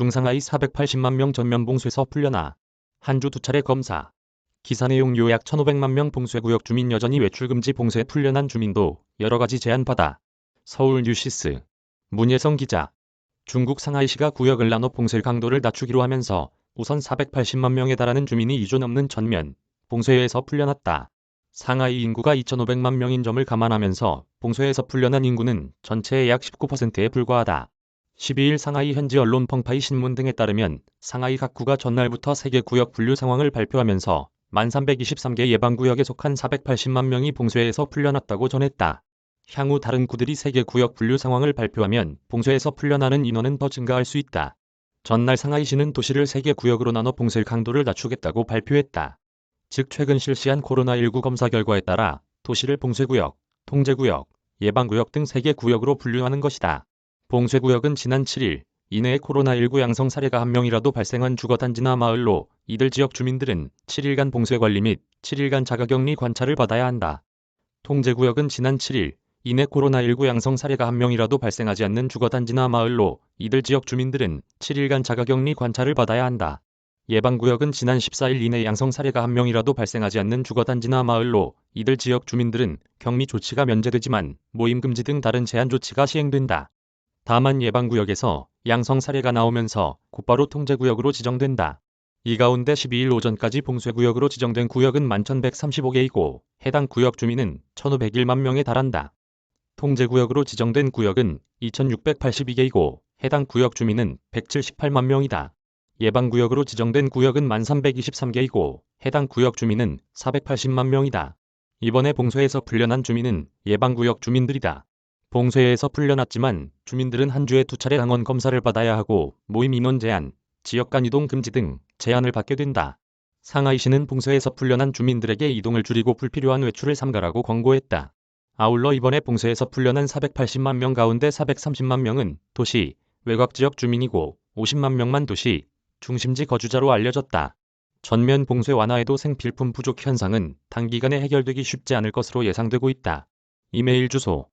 중상하이 480만 명 전면 봉쇄서 풀려나. 한 주 2차례 검사. 기사 내용 요약 1,500만 명 봉쇄구역 주민 여전히 외출금지 봉쇄 풀려난 주민도 여러가지 제한 받아. 서울 뉴시스. 문예성 기자. 중국 상하이시가 구역을 나눠 봉쇄 강도를 낮추기로 하면서 우선 480만 명에 달하는 주민이 2주 넘는 전면 봉쇄에서 풀려났다. 상하이 인구가 2,500만 명인 점을 감안하면서 봉쇄에서 풀려난 인구는 전체의 약 19%에 불과하다. 12일 상하이 현지 언론 펑파이 신문 등에 따르면 상하이 각구가 전날부터 세계 구역 분류 상황을 발표하면서 1,323개 예방구역에 속한 480만 명이 봉쇄에서 풀려났다고 전했다. 향후 다른 구들이 세계 구역 분류 상황을 발표하면 봉쇄에서 풀려나는 인원은 더 증가할 수 있다. 전날 상하이시는 도시를 세개 구역으로 나눠 봉쇄 강도를 낮추겠다고 발표했다. 즉 최근 실시한 코로나19 검사 결과에 따라 도시를 봉쇄구역, 통제구역, 예방구역 등 3개 구역으로 분류하는 것이다. 봉쇄구역은 지난 7일 이내에 코로나19 양성 사례가 한 명이라도 발생한 주거단지나 마을로 이들 지역 주민들은 7일간 봉쇄관리 및 7일간 자가격리 관찰을 받아야 한다. 통제구역은 지난 7일 이내 코로나19 양성 사례가 한 명이라도 발생하지 않는 주거단지나 마을로 이들 지역 주민들은 7일간 자가격리 관찰을 받아야 한다. 예방구역은 지난 14일 이내 양성 사례가 한 명이라도 발생하지 않는 주거단지나 마을로 이들 지역 주민들은 격리 조치가 면제되지만 모임 금지 등 다른 제한 조치가 시행된다. 다만 예방구역에서 양성 사례가 나오면서 곧바로 통제구역으로 지정된다. 이 가운데 12일 오전까지 봉쇄구역으로 지정된 구역은 11,135개이고 해당 구역 주민은 1,501만 명에 달한다. 통제구역으로 지정된 구역은 2,682개이고 해당 구역 주민은 178만 명이다. 예방구역으로 지정된 구역은 1,323개이고 해당 구역 주민은 480만 명이다. 이번에 봉쇄에서 풀려난 주민은 예방구역 주민들이다. 봉쇄에서 풀려났지만 주민들은 한 주에 2차례 항원 검사를 받아야 하고 모임 인원 제한, 지역 간 이동 금지 등 제한을 받게 된다. 상하이시는 봉쇄에서 풀려난 주민들에게 이동을 줄이고 불필요한 외출을 삼가라고 권고했다. 아울러 이번에 봉쇄에서 풀려난 480만 명 가운데 430만 명은 도시, 외곽 지역 주민이고 50만 명만 도시, 중심지 거주자로 알려졌다. 전면 봉쇄 완화에도 생필품 부족 현상은 단기간에 해결되기 쉽지 않을 것으로 예상되고 있다. 이메일 주소